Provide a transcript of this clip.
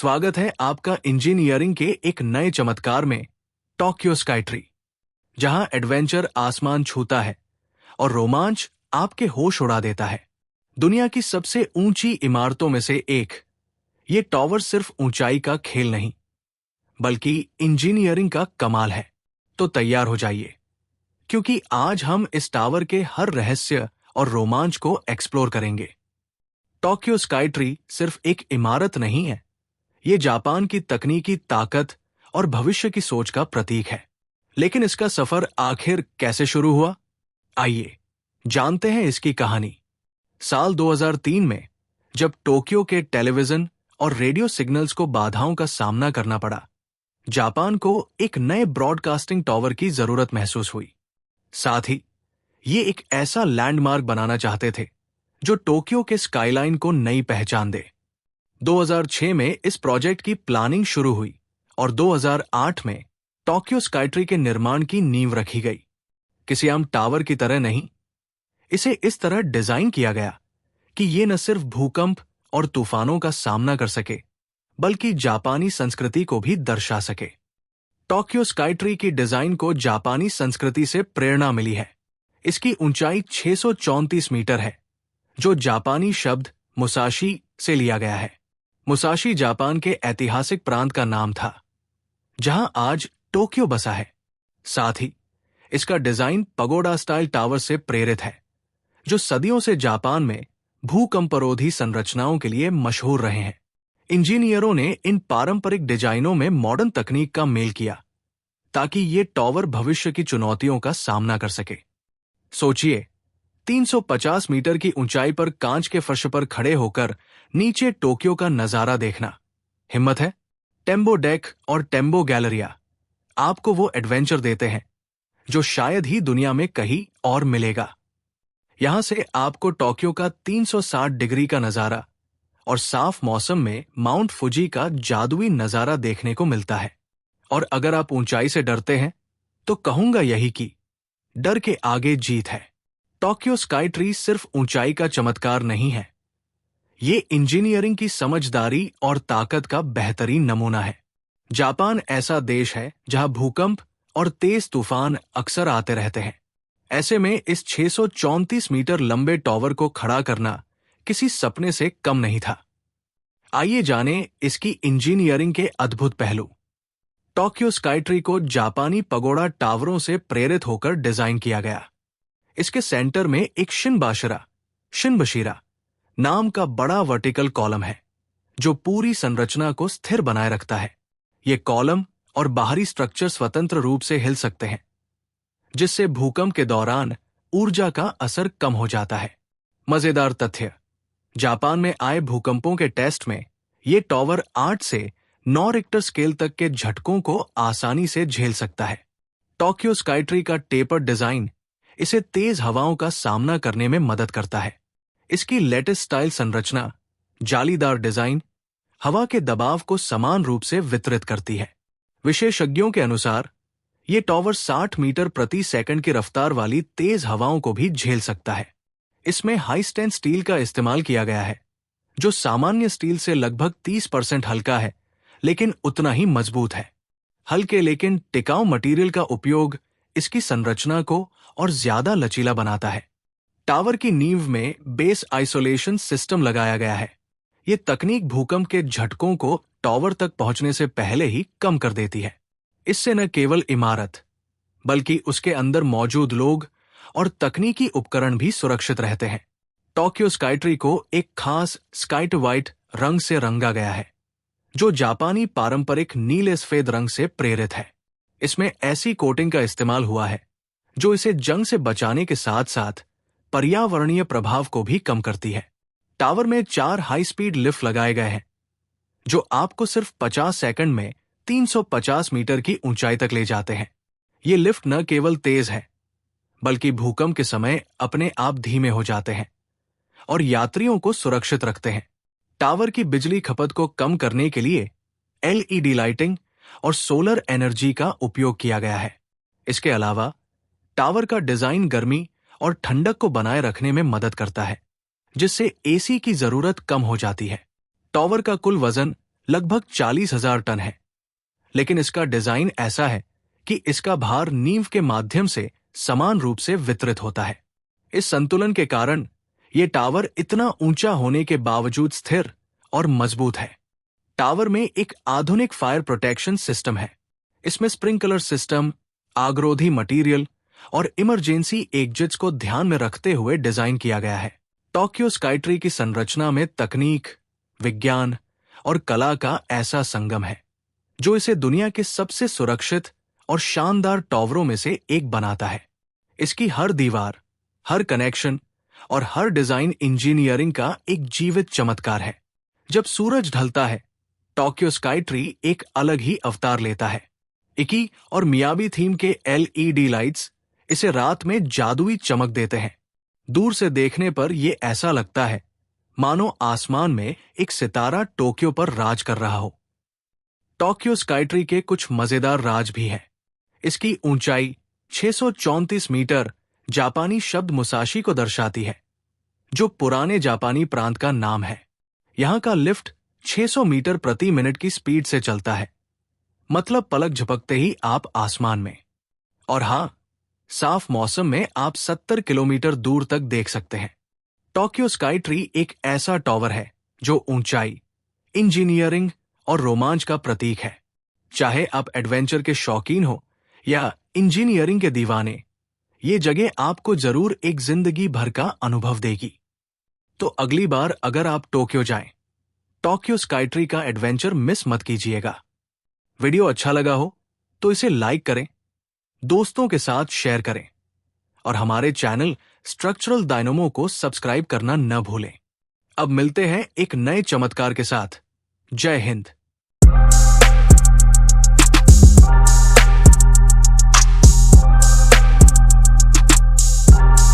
स्वागत है आपका इंजीनियरिंग के एक नए चमत्कार में, टोक्यो स्काईट्री, जहां एडवेंचर आसमान छूता है और रोमांच आपके होश उड़ा देता है। दुनिया की सबसे ऊंची इमारतों में से एक, ये टॉवर सिर्फ ऊंचाई का खेल नहीं, बल्कि इंजीनियरिंग का कमाल है। तो तैयार हो जाइए, क्योंकि आज हम इस टावर के हर रहस्य और रोमांच को एक्सप्लोर करेंगे। टोक्यो स्काईट्री सिर्फ एक इमारत नहीं है, ये जापान की तकनीकी ताकत और भविष्य की सोच का प्रतीक है। लेकिन इसका सफर आखिर कैसे शुरू हुआ? आइए जानते हैं इसकी कहानी। साल 2003 में, जब टोक्यो के टेलीविजन और रेडियो सिग्नल्स को बाधाओं का सामना करना पड़ा, जापान को एक नए ब्रॉडकास्टिंग टावर की जरूरत महसूस हुई। साथ ही ये एक ऐसा लैंडमार्क बनाना चाहते थे जो टोक्यो के स्काईलाइन को नई पहचान दे। 2006 में इस प्रोजेक्ट की प्लानिंग शुरू हुई और 2008 में टोक्यो स्काईट्री के निर्माण की नींव रखी गई। किसी आम टावर की तरह नहीं, इसे इस तरह डिजाइन किया गया कि ये न सिर्फ भूकंप और तूफानों का सामना कर सके, बल्कि जापानी संस्कृति को भी दर्शा सके। टोक्यो स्काईट्री की डिजाइन को जापानी संस्कृति से प्रेरणा मिली है। इसकी ऊंचाई 634 मीटर है, जो जापानी शब्द मुसाशी से लिया गया है। मुसाशी जापान के ऐतिहासिक प्रांत का नाम था, जहां आज टोक्यो बसा है। साथ ही इसका डिजाइन पगोडा स्टाइल टावर से प्रेरित है, जो सदियों से जापान में भूकंपरोधी संरचनाओं के लिए मशहूर रहे हैं। इंजीनियरों ने इन पारंपरिक डिजाइनों में मॉडर्न तकनीक का मेल किया, ताकि ये टावर भविष्य की चुनौतियों का सामना कर सके। सोचिए, 350 मीटर की ऊंचाई पर कांच के फर्श पर खड़े होकर नीचे टोक्यो का नजारा देखना। हिम्मत है? टेम्बो डेक और टेम्बो गैलरिया आपको वो एडवेंचर देते हैं जो शायद ही दुनिया में कहीं और मिलेगा। यहां से आपको टोक्यो का 360 डिग्री का नजारा और साफ मौसम में माउंट फुजी का जादुई नजारा देखने को मिलता है। और अगर आप ऊंचाई से डरते हैं, तो कहूंगा यही कि डर के आगे जीत है। टोक्यो स्काईट्री सिर्फ ऊंचाई का चमत्कार नहीं है, ये इंजीनियरिंग की समझदारी और ताकत का बेहतरीन नमूना है। जापान ऐसा देश है जहां भूकंप और तेज तूफान अक्सर आते रहते हैं। ऐसे में इस 634 मीटर लंबे टावर को खड़ा करना किसी सपने से कम नहीं था। आइए जानें इसकी इंजीनियरिंग के अद्भुत पहलू। टोक्यो स्काईट्री को जापानी पगोडा टावरों से प्रेरित होकर डिजाइन किया गया। इसके सेंटर में एक शिनबशिरा नाम का बड़ा वर्टिकल कॉलम है, जो पूरी संरचना को स्थिर बनाए रखता है। ये कॉलम और बाहरी स्ट्रक्चर स्वतंत्र रूप से हिल सकते हैं, जिससे भूकंप के दौरान ऊर्जा का असर कम हो जाता है। मजेदार तथ्य, जापान में आए भूकंपों के टेस्ट में ये टावर 8 से 9 रिक्टर स्केल तक के झटकों को आसानी से झेल सकता है। टोक्यो स्काईट्री का टेपर डिजाइन इसे तेज हवाओं का सामना करने में मदद करता है। इसकी लेटिस स्टाइल संरचना, जालीदार डिजाइन, हवा के दबाव को समान रूप से वितरित करती है। विशेषज्ञों के अनुसार ये टावर 60 मीटर प्रति सेकंड की रफ्तार वाली तेज हवाओं को भी झेल सकता है। इसमें हाई स्ट्रेंथ स्टील का इस्तेमाल किया गया है, जो सामान्य स्टील से लगभग 30% हल्का है, लेकिन उतना ही मजबूत है। हल्के लेकिन टिकाऊ मटेरियल का उपयोग इसकी संरचना को और ज्यादा लचीला बनाता है। टावर की नींव में बेस आइसोलेशन सिस्टम लगाया गया है। ये तकनीक भूकंप के झटकों को टावर तक पहुंचने से पहले ही कम कर देती है। इससे न केवल इमारत, बल्कि उसके अंदर मौजूद लोग और तकनीकी उपकरण भी सुरक्षित रहते हैं। टोक्यो स्काईट्री को एक खास स्काइट व्हाइट रंग से रंगा गया है, जो जापानी पारंपरिक नीले सफेद रंग से प्रेरित है। इसमें ऐसी कोटिंग का इस्तेमाल हुआ है जो इसे जंग से बचाने के साथ साथ पर्यावरणीय प्रभाव को भी कम करती है। टावर में 4 हाई स्पीड लिफ्ट लगाए गए हैं, जो आपको सिर्फ 50 सेकंड में 350 मीटर की ऊंचाई तक ले जाते हैं। ये लिफ्ट न केवल तेज है, बल्कि भूकंप के समय अपने आप धीमे हो जाते हैं और यात्रियों को सुरक्षित रखते हैं। टावर की बिजली खपत को कम करने के लिए LED लाइटिंग और सोलर एनर्जी का उपयोग किया गया है। इसके अलावा टावर का डिजाइन गर्मी और ठंडक को बनाए रखने में मदद करता है, जिससे AC की जरूरत कम हो जाती है। टावर का कुल वजन लगभग 40,000 टन है। लेकिन इसका डिजाइन ऐसा है कि इसका भार नींव के माध्यम से समान रूप से वितरित होता है। इस संतुलन के कारण यह टावर इतना ऊंचा होने के बावजूद स्थिर और मजबूत है। टावर में एक आधुनिक फायर प्रोटेक्शन सिस्टम है। इसमें स्प्रिंकलर सिस्टम, आगरोधी मटेरियल और इमरजेंसी एग्जिट्स को ध्यान में रखते हुए डिजाइन किया गया है। टोक्यो स्काईट्री की संरचना में तकनीक, विज्ञान और कला का ऐसा संगम है जो इसे दुनिया के सबसे सुरक्षित और शानदार टावरों में से एक बनाता है। इसकी हर दीवार, हर कनेक्शन और हर डिजाइन इंजीनियरिंग का एक जीवित चमत्कार है। जब सूरज ढलता है, टोक्यो स्काईट्री एक अलग ही अवतार लेता है। इकी और मियाबी थीम के LED लाइट्स इसे रात में जादुई चमक देते हैं। दूर से देखने पर यह ऐसा लगता है मानो आसमान में एक सितारा टोक्यो पर राज कर रहा हो। टोक्यो स्काईट्री के कुछ मजेदार राज भी हैं। इसकी ऊंचाई 634 मीटर जापानी शब्द मुसाशी को दर्शाती है, जो पुराने जापानी प्रांत का नाम है। यहां का लिफ्ट 600 मीटर प्रति मिनट की स्पीड से चलता है, मतलब पलक झपकते ही आप आसमान में। और हां, साफ मौसम में आप 70 किलोमीटर दूर तक देख सकते हैं। टोक्यो स्काईट्री एक ऐसा टावर है जो ऊंचाई, इंजीनियरिंग और रोमांच का प्रतीक है। चाहे आप एडवेंचर के शौकीन हो या इंजीनियरिंग के दीवाने, ये जगह आपको जरूर एक जिंदगी भर का अनुभव देगी। तो अगली बार अगर आप टोक्यो जाएं, टोक्यो स्काईट्री का एडवेंचर मिस मत कीजिएगा। वीडियो अच्छा लगा हो तो इसे लाइक करें, दोस्तों के साथ शेयर करें और हमारे चैनल स्ट्रक्चरल डायनामो को सब्सक्राइब करना न भूलें। अब मिलते हैं एक नए चमत्कार के साथ। जय हिंद।